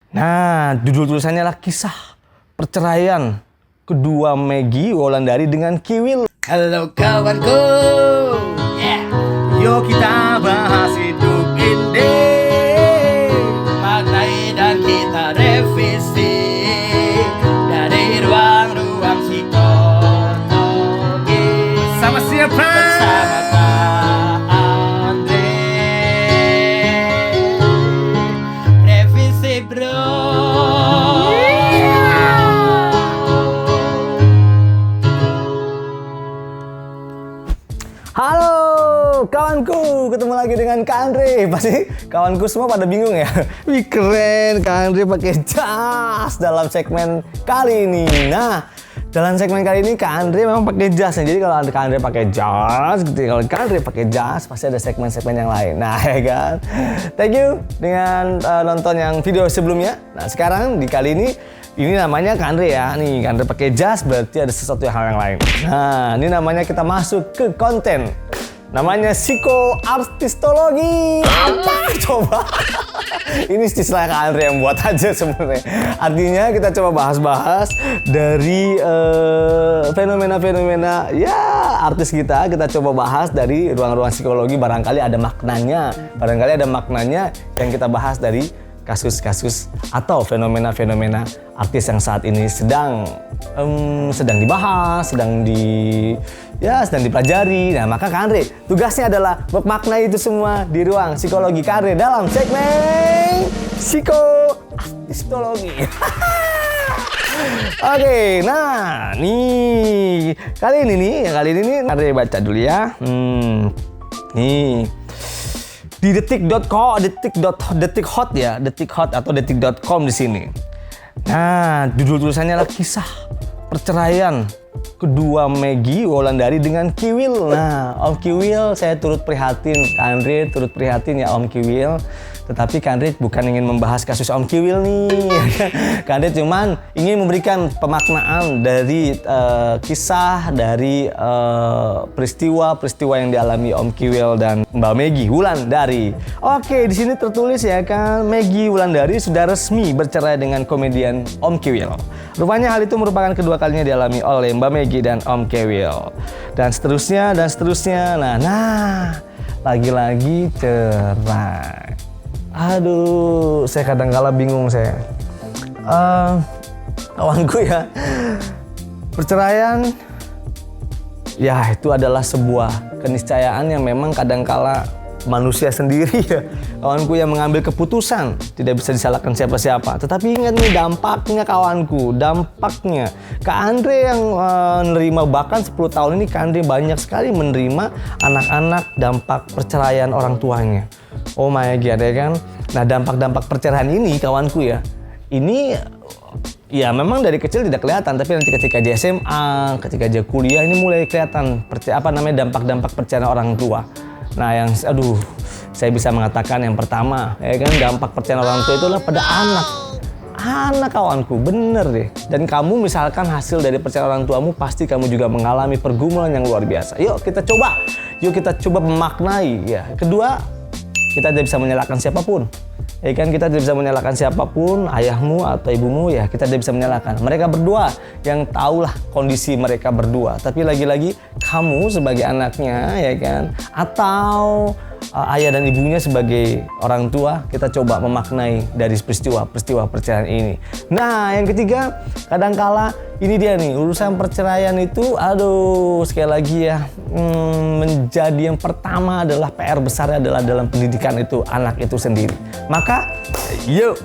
Nah, judul tulisannya adalah kisah perceraian kedua Maggie Wulandari dengan Kiwil. Halo kawanku, Yuk kita bahas hidup ini, maknai dan kita revisi dari ruang-ruang psikologi sama siapa? bersama Kak Andre. Revisi bro. Halo kawanku, ketemu lagi dengan Kak Andre. Pasti kawanku semua pada bingung ya. Wih keren, Kak Andre pakai jas dalam segmen kali ini. Nah, dalam segmen kali ini Kak Andre memang pakai jas. Jadi kalau Kak Andre pakai jas, gitu. Kalau Kak Andre pakai jas, pasti ada segmen-segmen yang lain. Nah, ya kan. Thank you dengan nonton yang video sebelumnya. Nah, sekarang di kali ini namanya Kak Andre ya. Nih, Kak Andre pakai jas berarti ada sesuatu hal yang lain. Nah, ini namanya kita masuk ke konten. Namanya psikoartistologi. Apa? Coba. Ini istilah Kak Andre yang buat aja sebenarnya. Artinya kita coba bahas-bahas dari fenomena-fenomena ya artis kita coba bahas dari ruang-ruang psikologi. Barangkali ada maknanya yang kita bahas dari kasus-kasus atau fenomena-fenomena artis yang saat ini sedang dibahas, sedang dipelajari. Nah, maka Kak Andre tugasnya adalah memaknai itu semua di ruang psikologi Kak Andre dalam segmen psikoartistologi. Oke, nah nih kali ini Kak Andre baca dulu ya. Nih. Di detik.com, detik.hot atau detik.com di sini. Nah, judul tulisannya adalah kisah perceraian kedua Maggie Wulandari dengan Kiwil. Nah, Om Kiwil saya turut prihatin, Kak Andre turut prihatin ya Om Kiwil. Tetapi Kak Andre bukan ingin membahas kasus Om Kiwil nih. Kak Andre cuman ingin memberikan pemaknaan dari kisah dari peristiwa-peristiwa yang dialami Om Kiwil dan Mbak Maggie Wulandari. Oke, di sini tertulis ya kan, Maggie Wulandari sudah resmi bercerai dengan komedian Om Kiwil. Rupanya hal itu merupakan kedua kalinya dialami oleh Mbak Maggie dan Om Kiwil. Dan seterusnya. Nah, lagi-lagi cerai. Aduh, saya kadang-kala bingung saya. Kawanku ya, perceraian ya itu adalah sebuah keniscayaan yang memang kadang-kala manusia sendiri ya, kawanku yang mengambil keputusan, tidak bisa disalahkan siapa-siapa. Tetapi ingat nih dampaknya kawanku, dampaknya. Kak Andre yang menerima bahkan 10 tahun ini Kak Andre banyak sekali menerima anak-anak dampak perceraian orang tuanya. Oh my god ya kan. Nah, dampak-dampak perceraian ini kawanku ya, ini ya memang dari kecil tidak kelihatan, tapi nanti ketika dia SMA, ketika dia kuliah ini mulai kelihatan dampak-dampak perceraian orang tua. Nah, yang saya bisa mengatakan yang pertama ya kan, dampak perceraian orang tua itulah pada anak kawanku, bener deh. Dan kamu misalkan hasil dari perceraian orang tuamu, pasti kamu juga mengalami pergumulan yang luar biasa. Yuk kita coba memaknai ya. Kedua, kita tidak bisa menyalahkan siapapun. Ya kan, kita tidak bisa menyalahkan siapapun, ayahmu atau ibumu ya, kita tidak bisa menyalahkan. Mereka berdua yang tahulah kondisi mereka berdua. Tapi lagi-lagi kamu sebagai anaknya ya kan, atau ayah dan ibunya sebagai orang tua, kita coba memaknai dari peristiwa perceraian ini. Nah, yang ketiga, kadangkala ini dia nih, urusan perceraian itu, sekali lagi ya, menjadi yang pertama adalah PR besarnya adalah dalam pendidikan itu anak itu sendiri. Maka, yuk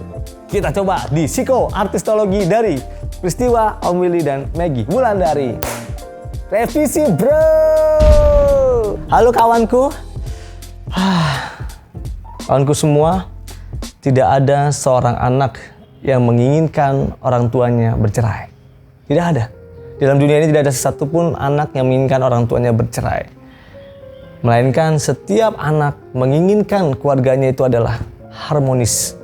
kita coba di psikoartistologi dari peristiwa Om Willy dan Maggie Wulandari. Revisi bro. Halo kawanku. Kawanku semua, tidak ada seorang anak yang menginginkan orang tuanya bercerai. Tidak ada. Dalam dunia ini tidak ada satupun anak yang menginginkan orang tuanya bercerai. Melainkan setiap anak menginginkan keluarganya itu adalah harmonis.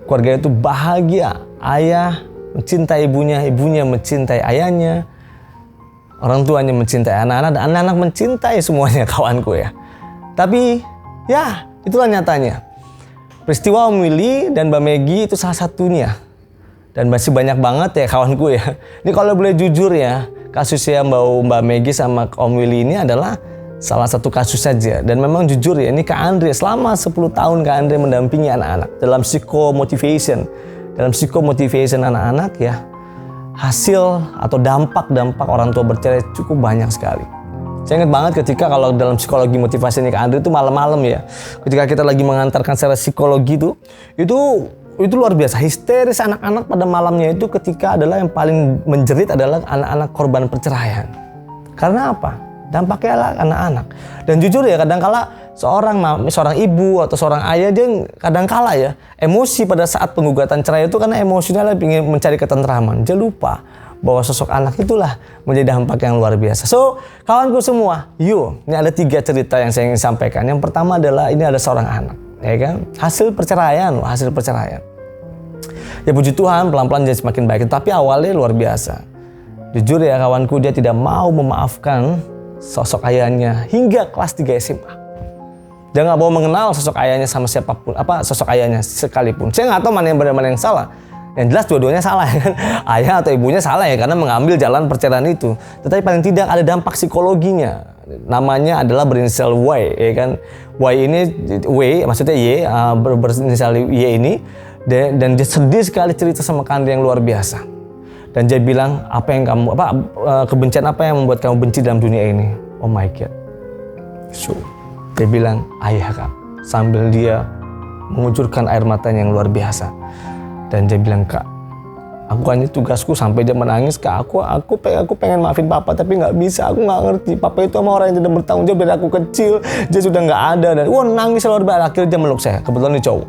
Keluarganya itu bahagia. Ayah mencintai ibunya, ibunya mencintai ayahnya. Orang tuanya mencintai anak-anak, dan anak-anak mencintai semuanya kawanku ya. Tapi ya itulah nyatanya. Peristiwa Om Willy dan Mbak Maggie itu salah satunya Dan masih banyak banget ya kawanku ya. Ini kalau boleh jujur ya, kasusnya Mbak Megi sama Om Willy ini adalah salah satu kasus saja. Dan memang jujur ya, ini Kak Andre selama 10 tahun Kak Andre mendampingi anak-anak dalam psikomotivation. Dalam psikomotivation anak-anak ya, hasil atau dampak orang tua bercerai cukup banyak sekali. Saya ingat banget ketika kalau dalam psikologi motivasi ini Kak Andre itu malam-malam ya. Ketika kita lagi mengantarkan secara psikologi itu luar biasa, histeris anak-anak pada malamnya itu ketika adalah yang paling menjerit adalah anak-anak korban perceraian. Karena apa? Dampaknya adalah anak-anak. Dan jujur ya, kadangkala seorang ibu atau seorang ayah dia kadangkala ya emosi pada saat penggugatan cerai itu karena emosinya ingin mencari ketentraman. Dia lupa bahwa sosok anak itulah menjadi dampak yang luar biasa. So, kawanku semua, yuk, ini ada 3 cerita yang saya ingin sampaikan. Yang pertama adalah ini ada seorang anak, ya kan? Hasil perceraian. Ya puji Tuhan pelan-pelan jadi semakin baik, tapi awalnya luar biasa. Jujur ya kawanku, dia tidak mau memaafkan sosok ayahnya hingga kelas 3 SMA. Dia nggak mau mengenal sosok ayahnya sama siapapun, sosok ayahnya sekalipun. Saya nggak tahu mana yang benar mana yang salah. Yang jelas dua-duanya salah ya kan. Ayah atau ibunya salah ya karena mengambil jalan perceraian itu. Tetapi paling tidak ada dampak psikologinya. Namanya adalah berinisial Y, ya kan. Y ini maksudnya Y, berinisial Y ini. Dan dia sedih sekali cerita sama Kak Andre yang luar biasa. Dan dia bilang, kebencian apa yang membuat kamu benci dalam dunia ini? Oh my God. So, dia bilang, ayah Kak. Sambil dia mengucurkan air matanya yang luar biasa. Dan dia bilang, Kak, aku hanya tugasku sampai dia menangis, Kak. Aku pengen maafin Papa, tapi nggak bisa. Aku nggak ngerti. Papa itu sama orang yang tidak bertanggung jawab dari aku kecil. Dia sudah nggak ada. Dan nangis luar biasa. Akhirnya dia meluk saya. Kebetulan dia cowok.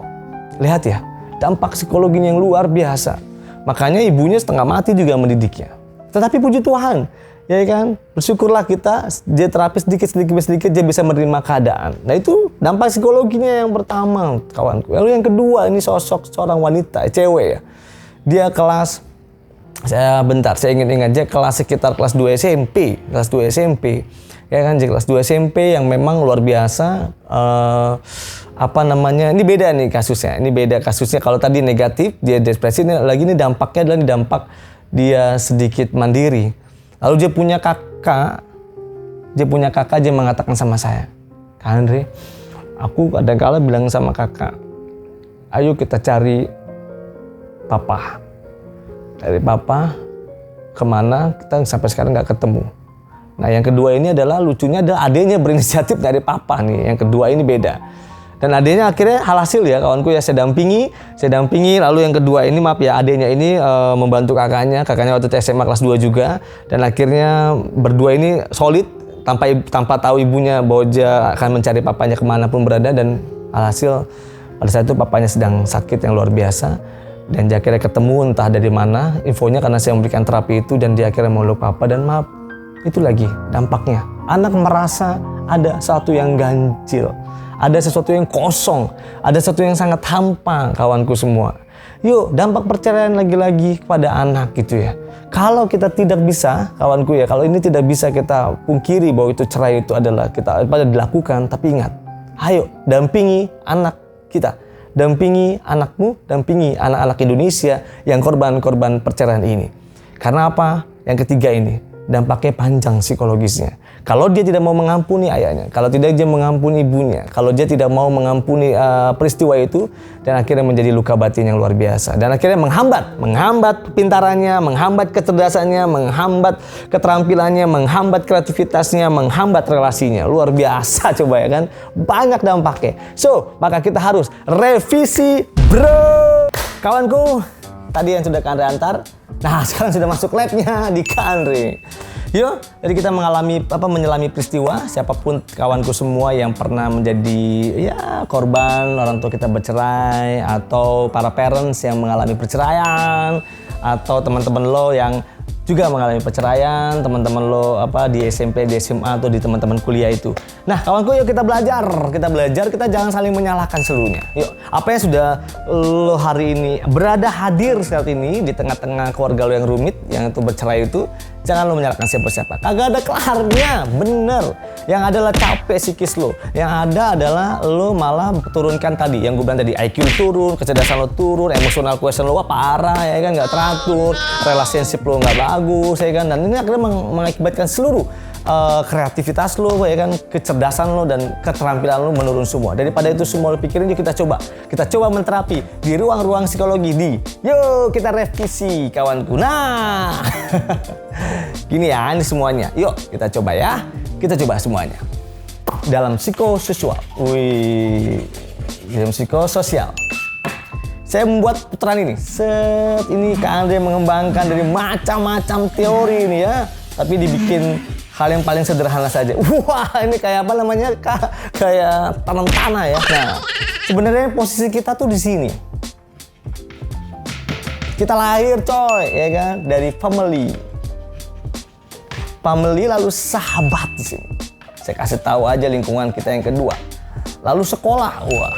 Lihat ya. Dampak psikologinya yang luar biasa. Makanya ibunya setengah mati juga mendidiknya. Tetapi puji Tuhan, ya kan? Bersyukurlah kita, dia terapi sedikit dia bisa menerima keadaan. Nah itu dampak psikologinya yang pertama, kawanku. Lalu yang kedua, ini sosok seorang wanita, cewek ya. Dia saya ingin ingat, dia sekitar kelas 2 SMP. Ya kan, kelas 2 SMP yang memang luar biasa. Ini beda nih kasusnya. Kalau tadi negatif, dia depresi, ini dampaknya adalah dampak dia sedikit mandiri. Lalu dia punya kakak, dia mengatakan sama saya, Kak Andre, aku kadang-kala bilang sama kakak, ayo kita cari Papa. Dari Papa kemana, kita sampai sekarang nggak ketemu. Nah yang kedua ini adalah lucunya adalah adiknya berinisiatif dari Papa nih. Yang kedua ini beda. Dan adiknya akhirnya hasil ya kawanku ya, saya dampingi. Lalu yang kedua ini adiknya ini membantu kakaknya waktu itu SMA kelas 2 juga. Dan akhirnya berdua ini solid tanpa tahu ibunya bahwa dia akan mencari papanya kemanapun berada. Dan alhasil pada saat itu papanya sedang sakit yang luar biasa. Dan dia akhirnya ketemu entah dari mana infonya karena saya memberikan terapi itu. Dan dia akhirnya meluk Papa dan maaf. Itu lagi dampaknya. Anak merasa ada sesuatu yang ganjil. Ada sesuatu yang kosong, ada sesuatu yang sangat hampa kawanku semua. Yuk, dampak perceraian lagi-lagi kepada anak gitu ya. Kalau kita tidak bisa, kawanku ya, kalau ini tidak bisa kita pungkiri bahwa itu cerai itu adalah kita pada dilakukan, tapi ingat, ayo dampingi anak kita. Dampingi anakmu, dampingi anak-anak Indonesia yang korban-korban perceraian ini. Karena apa? Yang ketiga ini, dampaknya panjang psikologisnya. Kalau dia tidak mau mengampuni ayahnya, kalau tidak dia mengampuni ibunya, kalau dia tidak mau mengampuni peristiwa itu, dan akhirnya menjadi luka batin yang luar biasa. Dan akhirnya menghambat kepintarannya, menghambat kecerdasannya, menghambat keterampilannya, menghambat kreativitasnya, menghambat relasinya. Luar biasa coba ya kan, banyak dampaknya. So, maka kita harus revisi bro. Kawanku, tadi yang sudah Kak Andre antar, nah sekarang sudah masuk labnya di Kak Andre. Yuk, jadi kita menyelami peristiwa, siapapun kawanku semua yang pernah menjadi korban orang tua kita bercerai, atau para parents yang mengalami perceraian, atau teman-teman lo yang juga mengalami perceraian, teman-teman lo di SMP, di SMA atau di teman-teman kuliah itu. Nah, kawanku, yuk kita belajar, kita jangan saling menyalahkan seluruhnya. Yuk, apa yang sudah lo hari ini berada hadir saat ini di tengah-tengah keluarga lo yang rumit, yang itu bercerai itu, jangan lo menyalahkan siapa-siapa. Kagak ada kelarnya, bener. Yang adalah capek psikis lo. Yang ada adalah lo malah turunkan tadi, yang gue bilang tadi, IQ turun, kecerdasan lo turun, emosional quotient lo parah, ya kan, nggak teratur, relationship lo nggak bagus, ya kan, dan ini akhirnya mengakibatkan seluruh kreativitas lo, ya kan, kecerdasan lo dan keterampilan lo menurun semua. Daripada itu semua lo pikirin, yuk kita coba menterapi di ruang-ruang psikologi yuk kita revisi, kawanku. Nah, gini ya, ini semuanya. Yuk kita coba ya, kita coba semuanya. Dalam psikososial, dalam psikososial, saya membuat putaran ini. Ini Kak Andre mengembangkan dari macam-macam teori ini ya, tapi dibikin hal yang paling sederhana saja. Wah, ini kayak apa namanya? Kayak tanam tanah ya. Nah, sebenarnya posisi kita tuh di sini. Kita lahir, coy, ya kan, dari family lalu sahabat di sini. Saya kasih tahu aja lingkungan kita yang kedua. Lalu sekolah, wah.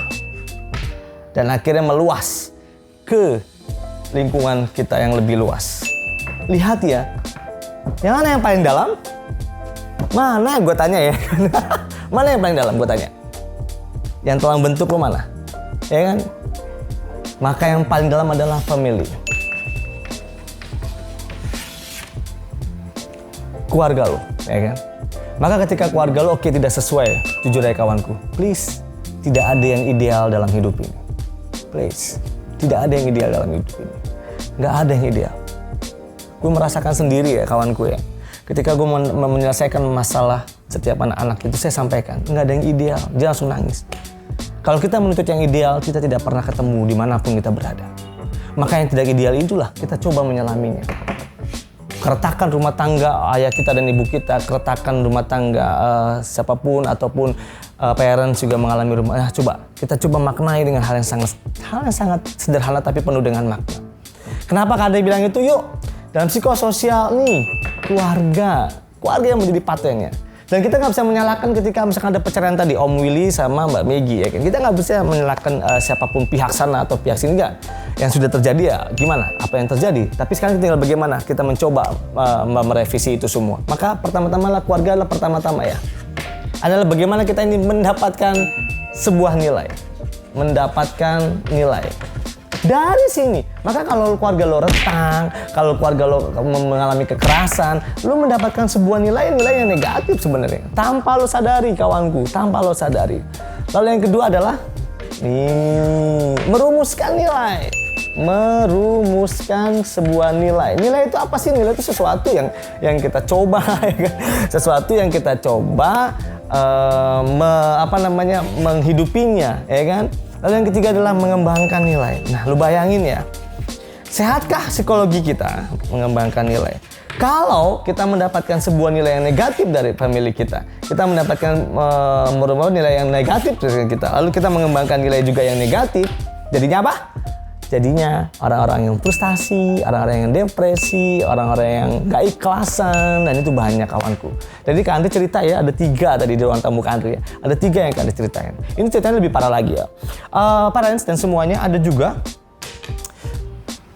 Dan akhirnya meluas ke lingkungan kita yang lebih luas. Lihat ya, yang mana yang paling dalam? Mana gue tanya ya? Mana yang paling dalam gue tanya? Yang telah bentuk lo mana? Ya kan? Maka yang paling dalam adalah family. Keluarga lo, ya kan? Maka ketika keluarga lo tidak sesuai, jujur ya kawanku, please, tidak ada yang ideal dalam hidup ini. Please, tidak ada yang ideal dalam hidup ini. Nggak ada yang ideal. Gue merasakan sendiri ya kawanku ya. Ketika gue menyelesaikan masalah setiap anak-anak itu, saya sampaikan, nggak ada yang ideal, dia langsung nangis. Kalau kita menuntut yang ideal, kita tidak pernah ketemu dimanapun kita berada. Maka yang tidak ideal itulah kita coba menyelaminya. Keretakan rumah tangga ayah kita dan ibu kita, keretakan rumah tangga siapapun ataupun parents juga mengalami rumah. Kita coba maknai dengan hal yang sangat sederhana tapi penuh dengan makna. Kenapa Kak Ade bilang itu? Yuk, dalam psikososial nih, keluarga yang menjadi patennya. Dan kita nggak bisa menyalahkan ketika misalkan ada perceraian tadi, Om Willy sama Mbak Meggy, ya kan? Kita nggak bisa menyalahkan siapapun pihak sana atau pihak sini, nggak. Yang sudah terjadi ya gimana, apa yang terjadi. Tapi sekarang tinggal bagaimana kita mencoba merevisi itu semua. Maka pertama-tama keluarga adalah pertama-tama ya. Adalah bagaimana kita ini mendapatkan sebuah nilai. Mendapatkan nilai. Dari sini, maka kalau keluarga lo retang, kalau keluarga lo mengalami kekerasan, lo mendapatkan sebuah nilai yang negatif sebenarnya. Tanpa lo sadari kawanku, tanpa lo sadari. Lalu yang kedua adalah merumuskan nilai. Merumuskan sebuah nilai. Nilai itu apa sih? Nilai itu sesuatu yang kita coba, ya kan? Sesuatu yang kita coba menghidupinya, ya kan? Lalu yang ketiga adalah mengembangkan nilai. Nah, lu bayangin ya, sehatkah psikologi kita mengembangkan nilai? Kalau kita mendapatkan sebuah nilai yang negatif dari family kita mendapatkan merupakan nilai yang negatif dari kita, lalu kita mengembangkan nilai juga yang negatif, jadinya apa? Jadinya orang-orang yang frustasi, orang-orang yang depresi, orang-orang yang gak ikhlasan, dan itu banyak kawanku. Jadi Kak Andre cerita ya, ada 3 tadi di ruang tamu Kak Andre ya. Ada 3 yang Kak Andre ceritain. Ini ceritanya lebih parah lagi ya. Parents dan semuanya ada juga.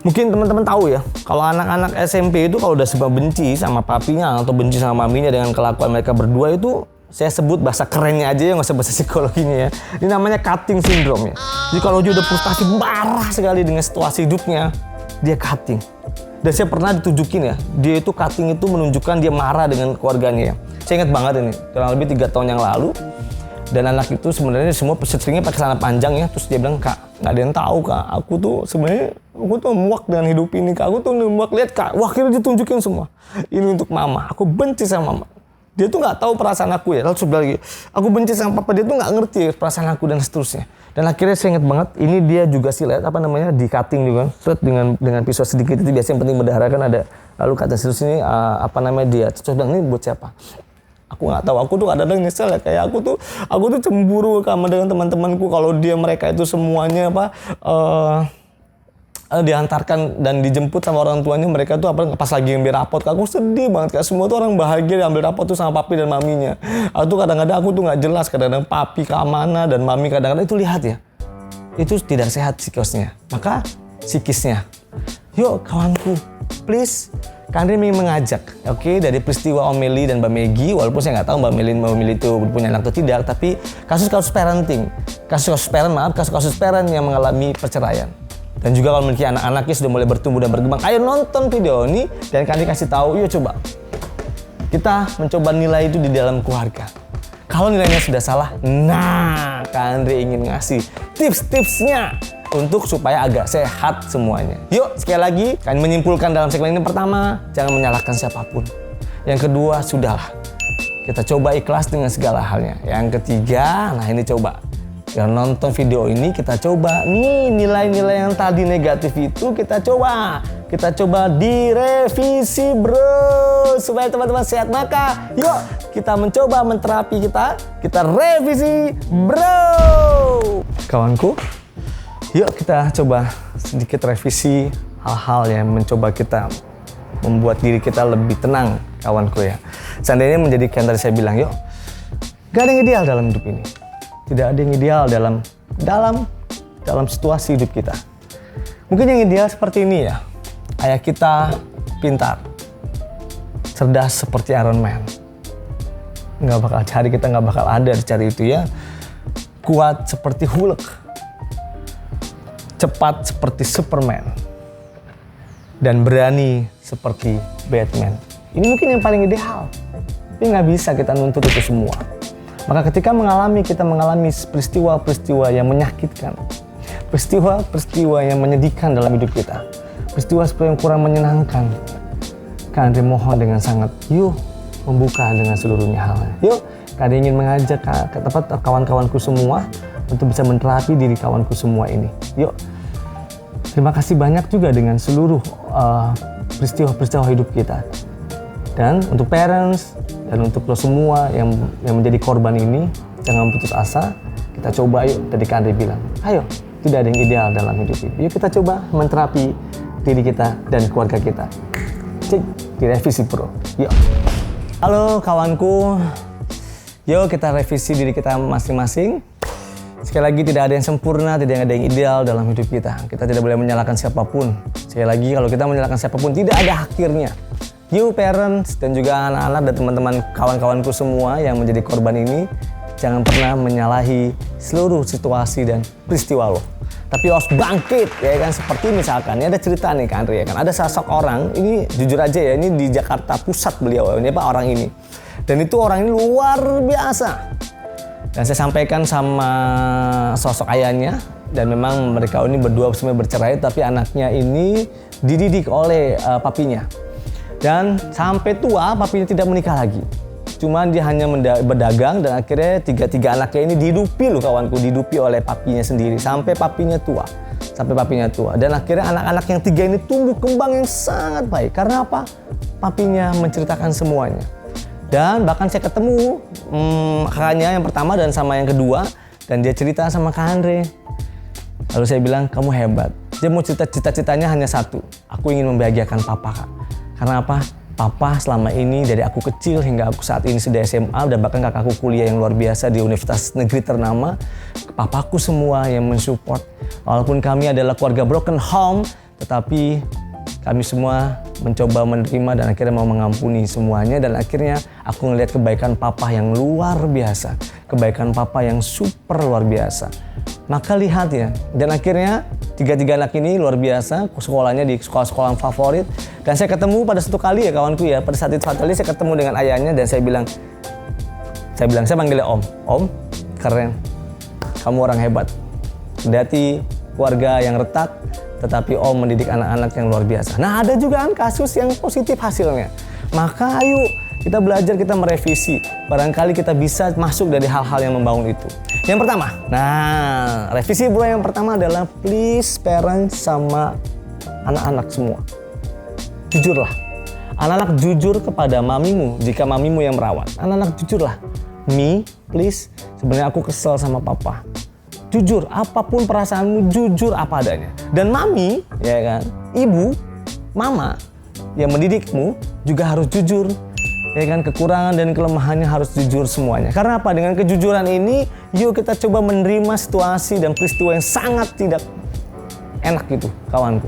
Mungkin teman-teman tahu ya, kalau anak-anak SMP itu kalau udah sebab benci sama papinya atau benci sama maminya dengan kelakuan mereka berdua itu, saya sebut bahasa kerennya aja ya, nggak usah bahasa psikologinya ya. Ini namanya cutting syndrome ya. Jadi kalau dia udah frustasi marah sekali dengan situasi hidupnya, dia cutting. Dan saya pernah ditunjukin ya, dia itu cutting itu menunjukkan dia marah dengan keluarganya ya. Saya ingat banget ini, kurang lebih 3 tahun yang lalu. Dan anak itu sebenarnya semua seringnya pakai celana panjang ya. Terus dia bilang, Kak, nggak ada yang tahu Kak, aku tuh sebenarnya muak dengan hidup ini Kak. Aku tuh muak, lihat Kak. Wah, akhirnya ditunjukin semua. Ini untuk mama, aku benci sama mama. Dia tuh nggak tahu perasaan aku ya. Lalu sebelah lagi, aku benci sama papa, dia tuh nggak ngerti perasaan aku dan seterusnya. Dan akhirnya saya ingat banget, ini dia juga sih lihat di cutting juga, dengan pisau sedikit itu biasanya yang penting berdarah kan ada. Lalu kata seterusnya dia terus bilang, ini buat siapa? Aku nggak tahu, aku tuh kadang-kadang nyesel ya, kayak aku tuh cemburu sama dengan teman-temanku kalau mereka itu semuanya diantarkan dan dijemput sama orang tuanya, mereka tuh pas lagi ngambil rapot, Kak, aku sedih banget, Kak. Semua tuh orang bahagia ambil rapot tuh sama papi dan maminya. Aku tuh kadang-kadang aku tuh nggak jelas, kadang-kadang papi kemana dan mami kadang-kadang itu lihat ya, itu tidak sehat psikosnya, maka psikisnya. Yuk kawanku, please, Kak Andre ingin mengajak, oke, dari peristiwa Om Meli dan Mbak Megi, walaupun saya nggak tahu Mbak Meli itu punya anak atau tidak, tapi kasus-kasus parenting, kasus-kasus parent yang mengalami perceraian. Dan juga kalau memiliki anak-anaknya sudah mulai bertumbuh dan berkembang, ayo nonton video ini dan Kak Andre kasih tahu, yuk coba kita mencoba nilai itu di dalam keluarga. Kalau nilainya sudah salah, nah Kak Andre ingin ngasih tips-tipsnya untuk supaya agak sehat semuanya. Yuk sekali lagi, kami menyimpulkan dalam segmen ini, pertama, jangan menyalahkan siapapun. Yang kedua, sudahlah, kita coba ikhlas dengan segala halnya. Yang ketiga, nah ini coba. Jangan nonton video ini, kita coba nih nilai-nilai yang tadi negatif itu kita coba direvisi bro, supaya teman-teman sehat. Maka yuk kita mencoba menterapi kita revisi bro. Kawanku, yuk kita coba sedikit revisi hal-hal yang mencoba kita membuat diri kita lebih tenang, kawanku ya. Seandainya menjadikan tadi saya bilang, yuk, gak ada yang ideal dalam hidup ini. Tidak ada yang ideal dalam situasi hidup kita. Mungkin yang ideal seperti ini ya. Ayah kita pintar, cerdas seperti Iron Man. Kita nggak bakal ada dicari itu ya. Kuat seperti Hulk, cepat seperti Superman, dan berani seperti Batman. Ini mungkin yang paling ideal. Tapi nggak bisa kita nuntut itu semua. Maka ketika kita mengalami peristiwa-peristiwa yang menyakitkan, peristiwa-peristiwa yang menyedihkan dalam hidup kita, peristiwa yang kurang menyenangkan, Kak Andre mohon dengan sangat, yuk membuka dengan seluruhnya halnya. Yuk, Kak Andre ingin mengajak kawan-kawanku semua untuk bisa menterapi diri kawanku semua ini. Yuk, terima kasih banyak juga dengan seluruh peristiwa-peristiwa hidup kita. Dan untuk parents dan untuk lo semua yang menjadi korban ini, jangan putus asa. Kita coba yuk, tadi Kak Andre bilang, ayo, tidak ada yang ideal dalam hidup ini. Yuk kita coba menterapi diri kita dan keluarga kita. Cek, direvisi bro, yuk. Halo kawanku, yuk kita revisi diri kita masing-masing. Sekali lagi, tidak ada yang sempurna, tidak ada yang ideal dalam hidup kita. Kita tidak boleh menyalahkan siapapun. Sekali lagi, kalau kita menyalahkan siapapun, tidak ada akhirnya. You parents dan juga anak-anak dan teman-teman kawan-kawanku semua yang menjadi korban ini, jangan pernah menyalahi seluruh situasi dan peristiwa lo. Tapi harus bangkit, ya kan? Seperti misalkan, ini ada cerita nih Kak Andre, ya kan? Ada sosok orang, ini jujur aja ya, ini di Jakarta Pusat beliau, ini orang ini. Dan itu orang ini luar biasa. Dan saya sampaikan sama sosok ayahnya, dan memang mereka ini berdua sebenarnya bercerai, tapi anaknya ini dididik oleh papinya. Dan sampai tua papinya tidak menikah lagi. Cuman dia hanya berdagang dan akhirnya tiga anaknya ini dihidupi loh kawanku, dihidupi oleh papinya sendiri sampai papinya tua. Dan akhirnya anak-anak yang tiga ini tumbuh kembang yang sangat baik. Karena apa? Papinya menceritakan semuanya. Dan bahkan saya ketemu kakaknya yang pertama dan sama yang kedua, dan dia cerita sama Kak Andre. Lalu saya bilang, kamu hebat. Dia mau cita-citanya hanya satu. Aku ingin membahagiakan papa, Kak. Karena apa? Papa selama ini dari aku kecil hingga aku saat ini sudah SMA dan bahkan kakakku kuliah yang luar biasa di universitas negeri ternama, papaku semua yang mensupport. Walaupun kami adalah keluarga broken home, tetapi kami semua mencoba menerima dan akhirnya mau mengampuni semuanya. Dan akhirnya aku ngelihat kebaikan papa yang luar biasa, kebaikan papa yang super luar biasa. Maka lihat ya, dan akhirnya tiga anak ini luar biasa, sekolahnya di sekolah-sekolah favorit. Dan saya ketemu pada satu kali ya kawanku ya, pada saat itu satu kali saya ketemu dengan ayahnya dan saya panggilnya Om, keren, kamu orang hebat. Kendati keluarga yang retak, tetapi Om mendidik anak-anak yang luar biasa. Nah ada juga kan kasus yang positif hasilnya. Maka ayo kita belajar, kita merevisi. Barangkali kita bisa masuk dari hal-hal yang membangun itu. Yang pertama, nah revisi bro yang pertama adalah please parents sama anak-anak semua. Jujurlah, anak-anak jujur kepada mamimu jika mamimu yang merawat. Anak-anak jujurlah, me please, sebenarnya aku kesel sama papa. jujur, apapun perasaanmu, jujur apa adanya. Dan mami, ya kan, ibu, mama yang mendidikmu juga harus jujur, ya kan, kekurangan dan kelemahannya harus jujur semuanya. Karena apa? Dengan kejujuran ini, yuk kita coba menerima situasi dan peristiwa yang sangat tidak enak gitu, kawanku.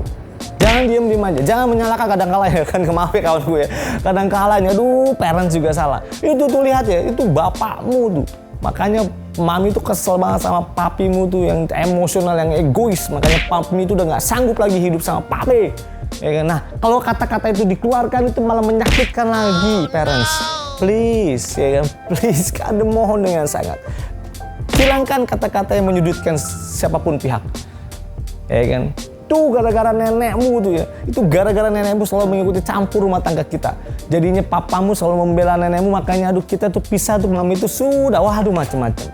Jangan diem aja, jangan menyalahkan kadang-kala ya kan, maaf ya kawanku ya. Kadang-kala, aduh, parents juga salah. Itu tuh lihat ya, itu bapakmu tuh. Makanya mami tuh kesel banget sama papimu tuh yang emosional, yang egois. Makanya papi itu udah nggak sanggup lagi hidup sama papi. Ya kan? Nah, kalau kata-kata itu dikeluarkan itu malah menyakitkan lagi, parents. Please, ya kan? Please, kade mohon dengan sangat. Hilangkan kata-kata yang menyudutkan siapapun pihak. Ya kan? Itu gara-gara nenekmu tuh ya. Itu gara-gara nenekmu selalu mengikuti campur rumah tangga kita. Jadinya papamu selalu membela nenekmu, makanya aduh kita tuh pisah tuh mami itu sudah waduh macem-macem.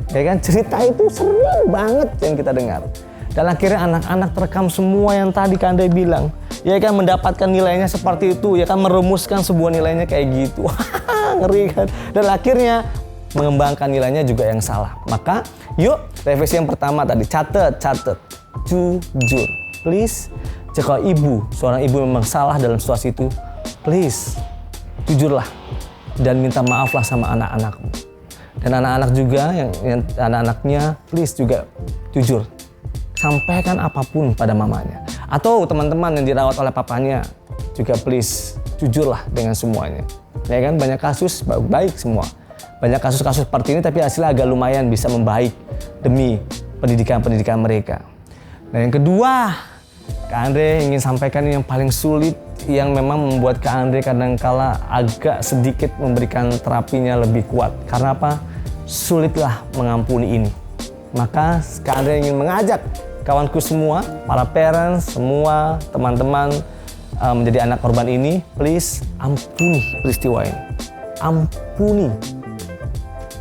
Ya kan, cerita itu sering banget yang kita dengar. Dan akhirnya anak-anak terekam semua yang tadi Kande bilang. Ya kan, mendapatkan nilainya seperti itu, ya kan, merumuskan sebuah nilainya kayak gitu. Ngeri kan. Dan akhirnya mengembangkan nilainya juga yang salah. Maka yuk revisi yang pertama tadi, catet. Jujur, please. Jika seorang ibu memang salah dalam situasi itu, please, jujurlah dan minta maaflah sama anak-anakmu. Dan anak-anak juga yang anak-anaknya, please juga jujur. Sampaikan apapun pada mamanya. Atau teman-teman yang dirawat oleh papanya, juga please, jujurlah dengan semuanya. Ya kan, banyak kasus baik semua. Banyak kasus-kasus seperti ini tapi hasilnya agak lumayan bisa membaik demi pendidikan mereka. Nah yang kedua, Kak Andre ingin sampaikan yang paling sulit, yang memang membuat Kak Andre kadangkala agak sedikit memberikan terapinya lebih kuat. Karena apa? Sulitlah mengampuni ini. Maka Kak Andre ingin mengajak kawanku semua, para parents, semua teman-teman menjadi anak korban ini, please ampuni peristiwa ini.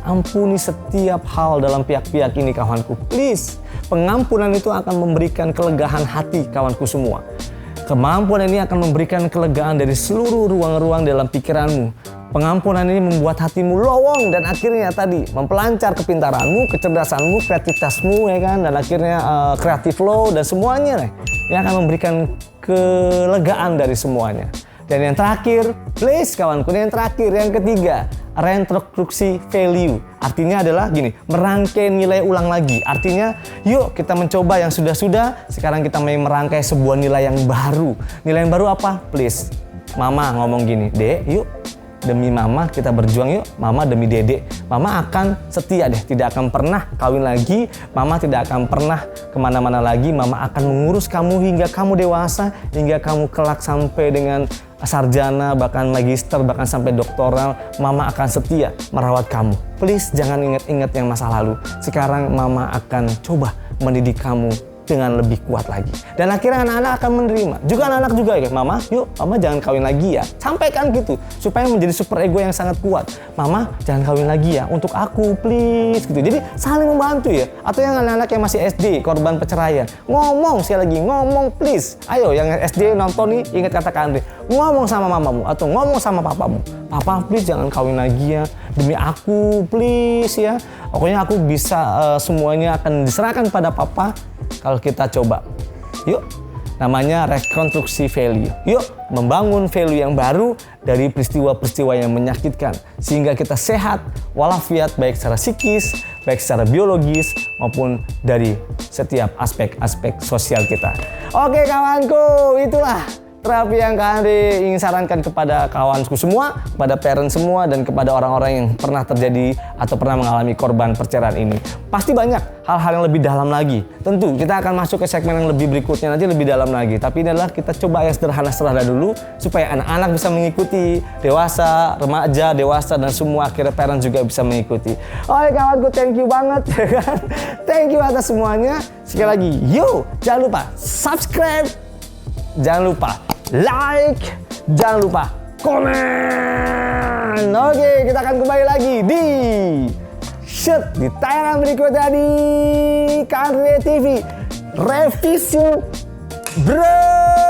Ampuni setiap hal dalam pihak-pihak ini kawanku, please. Pengampunan itu akan memberikan kelegaan hati kawanku semua. Kemampuan ini akan memberikan kelegaan dari seluruh ruang-ruang dalam pikiranmu. Pengampunan ini membuat hatimu lowong dan akhirnya tadi mempelancar kepintaranmu, kecerdasanmu, kreativitasmu, ya kan, dan akhirnya kreatif flow dan semuanya yang akan memberikan kelegaan dari semuanya. Dan yang terakhir, please kawanku, yang terakhir, yang ketiga, reintroduksi value. Artinya adalah gini, merangkai nilai ulang lagi. Artinya, yuk kita mencoba yang sudah-sudah, sekarang kita mau merangkai sebuah nilai yang baru. Nilai yang baru apa? Please, mama ngomong gini, Dek, yuk demi mama kita berjuang yuk, mama demi dedek. Mama akan setia deh, tidak akan pernah kawin lagi, mama tidak akan pernah kemana-mana lagi, mama akan mengurus kamu hingga kamu dewasa, hingga kamu kelak sampai dengan sarjana, bahkan magister, bahkan sampai doktoral, mama akan setia merawat kamu. Please jangan ingat-ingat yang masa lalu. Sekarang mama akan coba mendidik kamu dengan lebih kuat lagi. Dan akhirnya anak-anak akan menerima. Juga anak-anak juga ya, mama yuk, mama jangan kawin lagi ya. Sampaikan gitu, supaya menjadi super ego yang sangat kuat. Mama jangan kawin lagi ya, untuk aku please gitu. Jadi saling membantu ya. Atau yang anak-anak yang masih SD, korban perceraian, ngomong sekali lagi, ngomong please. Ayo yang SD nonton nih, ingat kata Kak Andre, ngomong sama mamamu atau ngomong sama papamu. Papa please jangan kawin lagi ya, demi aku please ya. Pokoknya aku bisa, semuanya akan diserahkan pada papa kalau kita coba. Yuk, namanya rekonstruksi value. Yuk, membangun value yang baru dari peristiwa-peristiwa yang menyakitkan. Sehingga kita sehat, walafiat, baik secara psikis, baik secara biologis, maupun dari setiap aspek-aspek sosial kita. Oke kawanku, itulah terapi yang Kak Andre ingin sarankan kepada kawanku semua, kepada parent semua, dan kepada orang-orang yang pernah terjadi atau pernah mengalami korban perceraian ini. Pasti banyak hal-hal yang lebih dalam lagi. Tentu kita akan masuk ke segmen yang lebih berikutnya, nanti lebih dalam lagi. Tapi ini adalah kita coba yang sederhana-sederhana dulu, supaya anak-anak bisa mengikuti, dewasa, remaja, dewasa, dan semua akhirnya parent juga bisa mengikuti. Oke kawanku, thank you banget. Thank you atas semuanya. Sekali lagi, yuk jangan lupa subscribe, jangan lupa like, jangan lupa komen. Oke, kita akan kembali lagi di tayangan berikutnya di Kak Andre TV. Revisi Bro.